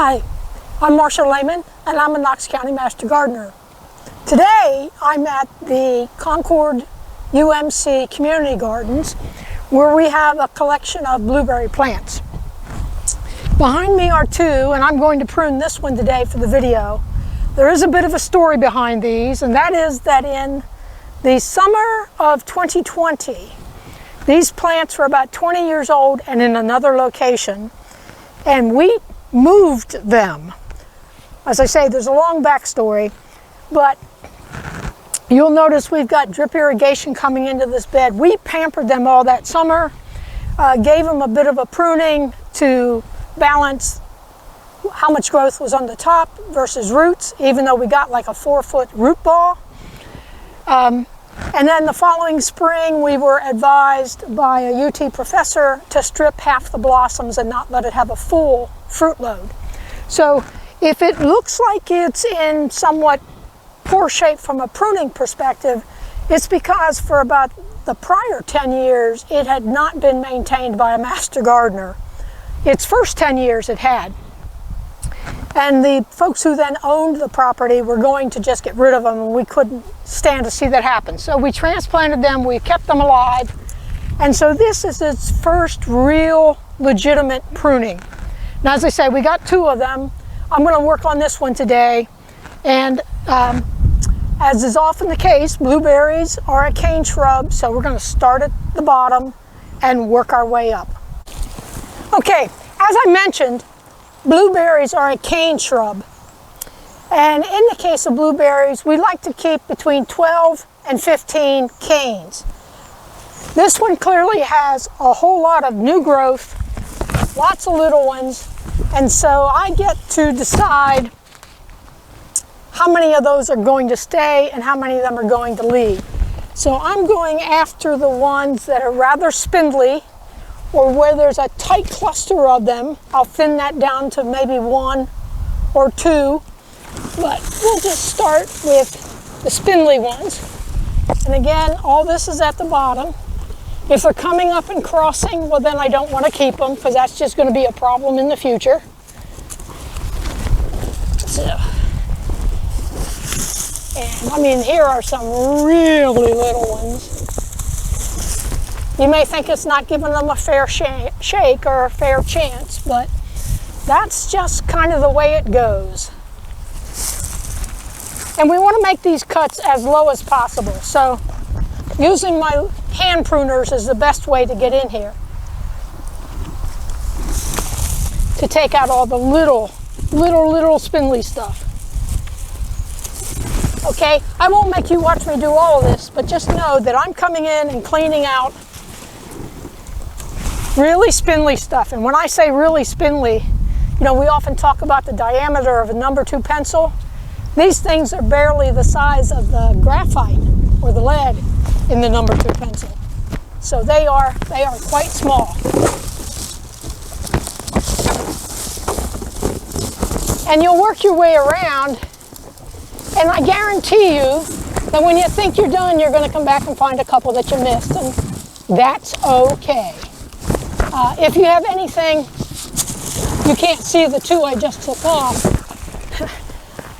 Hi, I'm Marcia Lehman, and I'm a Knox County Master Gardener. Today, I'm at the Concord UMC Community Gardens, where we have a collection of blueberry plants. Behind me are two, and I'm going to prune this one today for the video. There is a bit of a story behind these, and that is that in the summer of 2020, these plants were about 20 years old and in another location, and we moved them. As I say, there's a long backstory, but you'll notice we've got drip irrigation coming into this bed. We pampered them all that summer, gave them a bit of a pruning to balance how much growth was on the top versus roots, even though we got like a 4-foot root ball. And then the following spring, we were advised by a UT professor to strip half the blossoms and not let it have a full fruit load. So if it looks like it's in somewhat poor shape from a pruning perspective, it's because for about the prior 10 years, it had not been maintained by a master gardener. Its first 10 years it had. And the folks who then owned the property were going to just get rid of them, and we couldn't stand to see that happen. So we transplanted them, we kept them alive, and so this is its first real legitimate pruning. Now, as I say, we got two of them. I'm going to work on this one today, and as is often the case, blueberries are a cane shrub, so we're going to start at the bottom and work our way up. Okay, as I mentioned, blueberries are a cane shrub, and in the case of blueberries, we like to keep between 12 and 15 canes. This one clearly has a whole lot of new growth, lots of little ones, and so I get to decide how many of those are going to stay and how many of them are going to leave. So I'm going after the ones that are rather spindly, or where there's a tight cluster of them. I'll thin that down to maybe 1 or 2, but we'll just start with the spindly ones. And again, all this is at the bottom. If they're coming up and crossing, well then I don't want to keep them, because that's just going to be a problem in the future. So, and I mean, here are some really little ones. You may think it's not giving them a fair shake or a fair chance, but that's just kind of the way it goes. And we want to make these cuts as low as possible. So using my hand pruners is the best way to get in here, to take out all the little spindly stuff. Okay, I won't make you watch me do all of this, but just know that I'm coming in and cleaning out really spindly stuff. And when I say really spindly, you know, we often talk about the diameter of a number 2 pencil. These things are barely the size of the graphite or the lead in the number 2 pencil. So they are quite small. And you'll work your way around, and I guarantee you that when you think you're done, you're going to come back and find a couple that you missed, and that's okay. If you have anything, you can't see the 2 I just took off,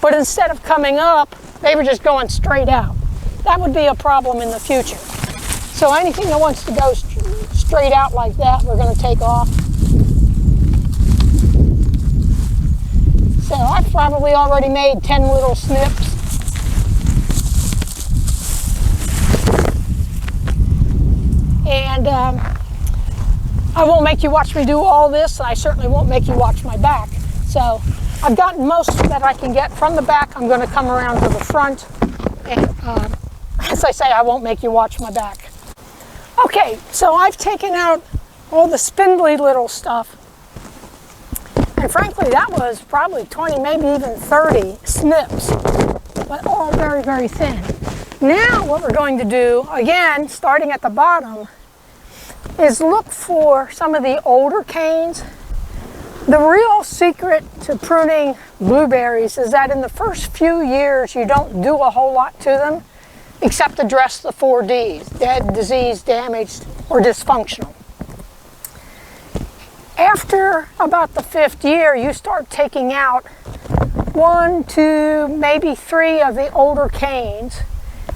but instead of coming up, they were just going straight out. That would be a problem in the future. So anything that wants to go straight out like that, we're going to take off. So I've probably already made 10 little snips. And I won't make you watch me do all this, and I certainly won't make you watch my back. So I've gotten most that I can get from the back. I'm going to come around to the front, and as I say, I won't make you watch my back. Okay, so I've taken out all the spindly little stuff, and frankly that was probably 20, maybe even 30 snips, but all very, very thin. Now what we're going to do, again, starting at the bottom, is look for some of the older canes. The real secret to pruning blueberries is that in the first few years you don't do a whole lot to them except address the 4 Ds: dead, diseased, damaged, or dysfunctional. After about the 5th year, you start taking out 1, 2, maybe 3 of the older canes.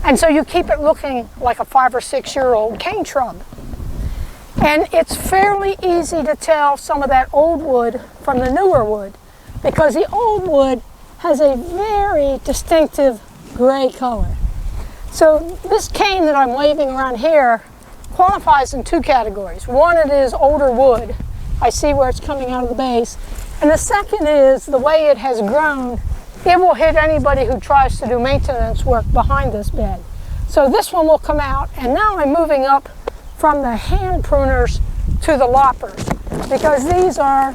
And so you keep it looking like a 5 or 6 year old cane shrub. And it's fairly easy to tell some of that old wood from the newer wood, because the old wood has a very distinctive gray color. So this cane that I'm waving around here qualifies in 2 categories. One, it is older wood. I see where it's coming out of the base. And the second is the way it has grown, it will hit anybody who tries to do maintenance work behind this bed. So this one will come out, and now I'm moving up from the hand pruners to the loppers, because these are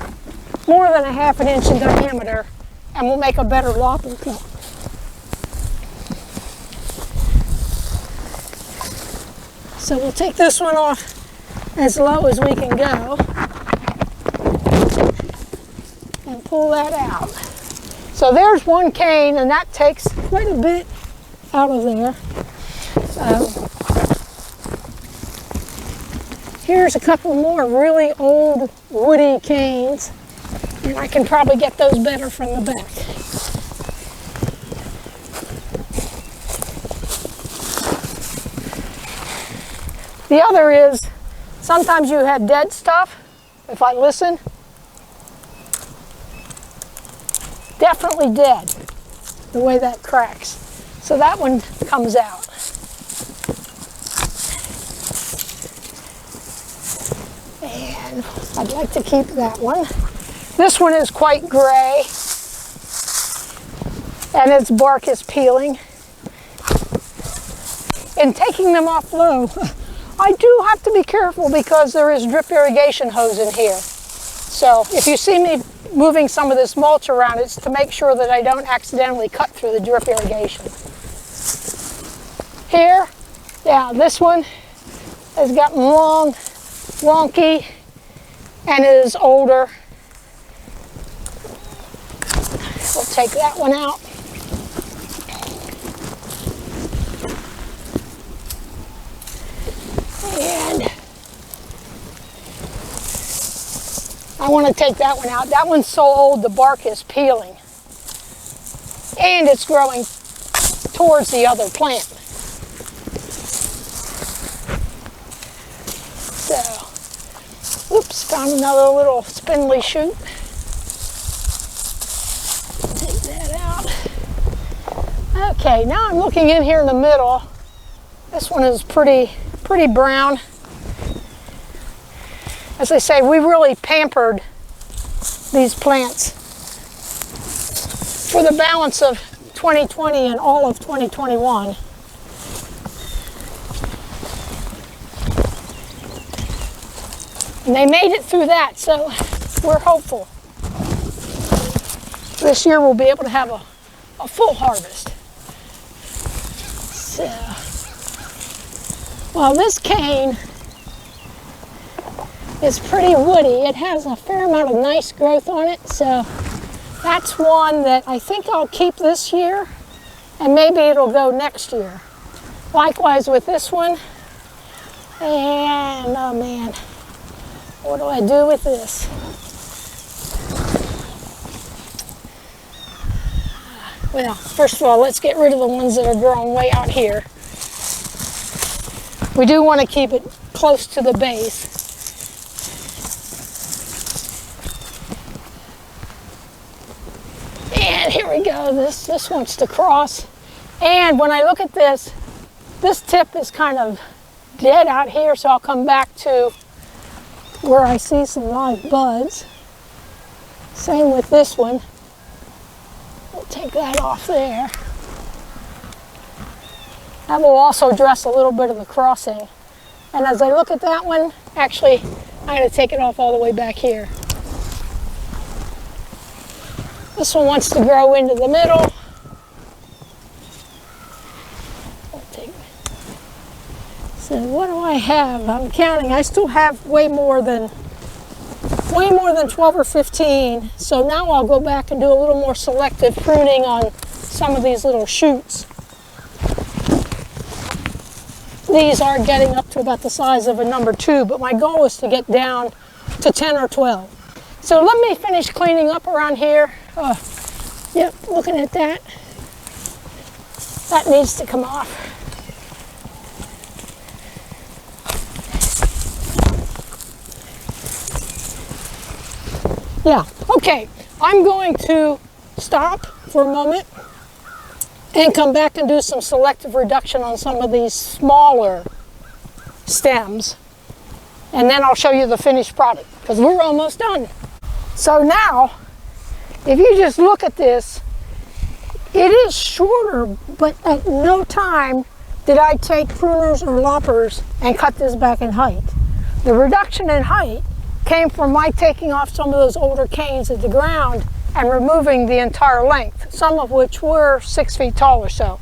more than a ½ inch in diameter and will make a better lopper cut. So we'll take this one off as low as we can go and pull that out. So there's one cane, and that takes quite a bit out of there. Here's a couple more really old woody canes, and I can probably get those better from the back. The other is, sometimes you have dead stuff. If I listen, definitely dead, the way that cracks. So that one comes out. And I'd like to keep that one. This one is quite gray, and its bark is peeling. In taking them off low, I do have to be careful because there is drip irrigation hose in here. So if you see me moving some of this mulch around, it's to make sure that I don't accidentally cut through the drip irrigation. Here, yeah, this one has gotten long, wonky, and is older. We'll take that one out. And I want to take that one out. That one's so old the bark is peeling. And it's growing towards the other plant. So, oops, found another little spindly shoot. Take that out. Okay, now I'm looking in here in the middle. This one is pretty brown. As I say, we really pampered these plants for the balance of 2020 and all of 2021. And they made it through that, so we're hopeful. This year we'll be able to have a full harvest. So, well, this cane is pretty woody. It has a fair amount of nice growth on it, so that's one that I think I'll keep this year, and maybe it'll go next year. Likewise with this one. And, oh man, what do I do with this? Well, first of all, let's get rid of the ones that are growing way out here. We do want to keep it close to the base. And here we go, this wants to cross. And when I look at this tip is kind of dead out here, so I'll come back to where I see some live buds. Same with this one. We'll take that off there. That will also address a little bit of the crossing. And as I look at that one, actually, I'm going to take it off all the way back here. This one wants to grow into the middle. So what do I have? I'm counting. I still have way more than 12 or 15. So now I'll go back and do a little more selective pruning on some of these little shoots. These are getting up to about the size of a number 2, but my goal is to get down to 10 or 12. So let me finish cleaning up around here. Yep, looking at that. That needs to come off. Yeah, okay. I'm going to stop for a moment and come back and do some selective reduction on some of these smaller stems. And then I'll show you the finished product, because we're almost done. So now, if you just look at this, it is shorter, but at no time did I take pruners or loppers and cut this back in height. The reduction in height came from my taking off some of those older canes at the ground and removing the entire length, some of which were 6 feet tall or so.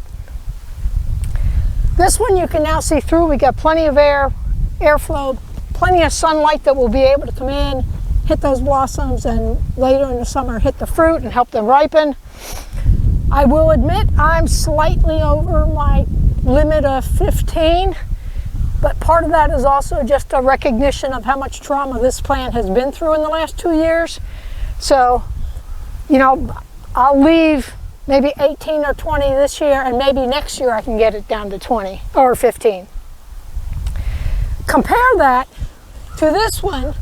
This one you can now see through. We got plenty of airflow, plenty of sunlight that will be able to come in, hit those blossoms, and later in the summer hit the fruit and help them ripen. I will admit I'm slightly over my limit of 15, but part of that is also just a recognition of how much trauma this plant has been through in the last 2 years. So, you know, I'll leave maybe 18 or 20 this year, and maybe next year I can get it down to 20 or 15. Compare that to this one,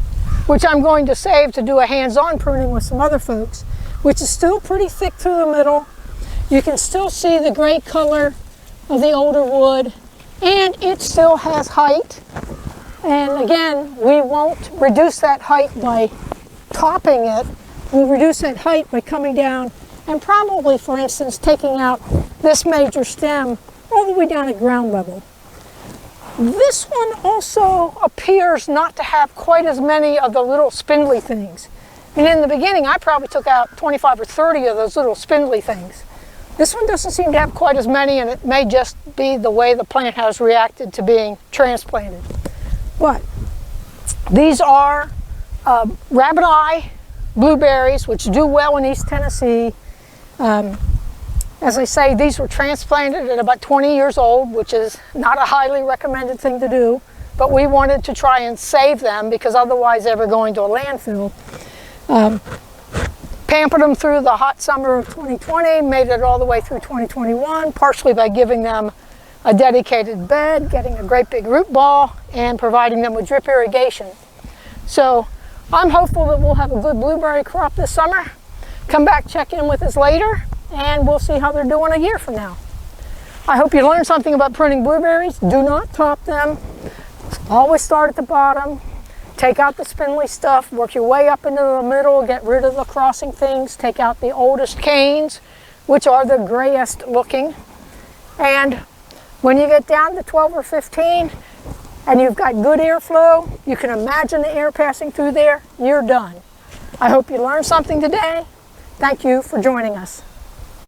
which I'm going to save to do a hands-on pruning with some other folks, which is still pretty thick through the middle. You can still see the gray color of the older wood, and it still has height. And again, we won't reduce that height by topping it. We'll reduce that height by coming down and probably, for instance, taking out this major stem all the way down at ground level. This one also appears not to have quite as many of the little spindly things. I mean, in the beginning, I probably took out 25 or 30 of those little spindly things. This one doesn't seem to have quite as many, and it may just be the way the plant has reacted to being transplanted. But these are rabbit eye blueberries, which do well in East Tennessee. As I say, these were transplanted at about 20 years old, which is not a highly recommended thing to do, but we wanted to try and save them because otherwise they were going to a landfill. Pampered them through the hot summer of 2020, made it all the way through 2021, partially by giving them a dedicated bed, getting a great big root ball, and providing them with drip irrigation. So I'm hopeful that we'll have a good blueberry crop this summer. Come back, check in with us later, and we'll see how they're doing a year from now. I hope you learned something about pruning blueberries. Do not top them. Always start at the bottom. Take out the spindly stuff, work your way up into the middle, get rid of the crossing things, take out the oldest canes, which are the grayest looking. And when you get down to 12 or 15 and you've got good airflow, you can imagine the air passing through there, you're done. I hope you learned something today. Thank you for joining us.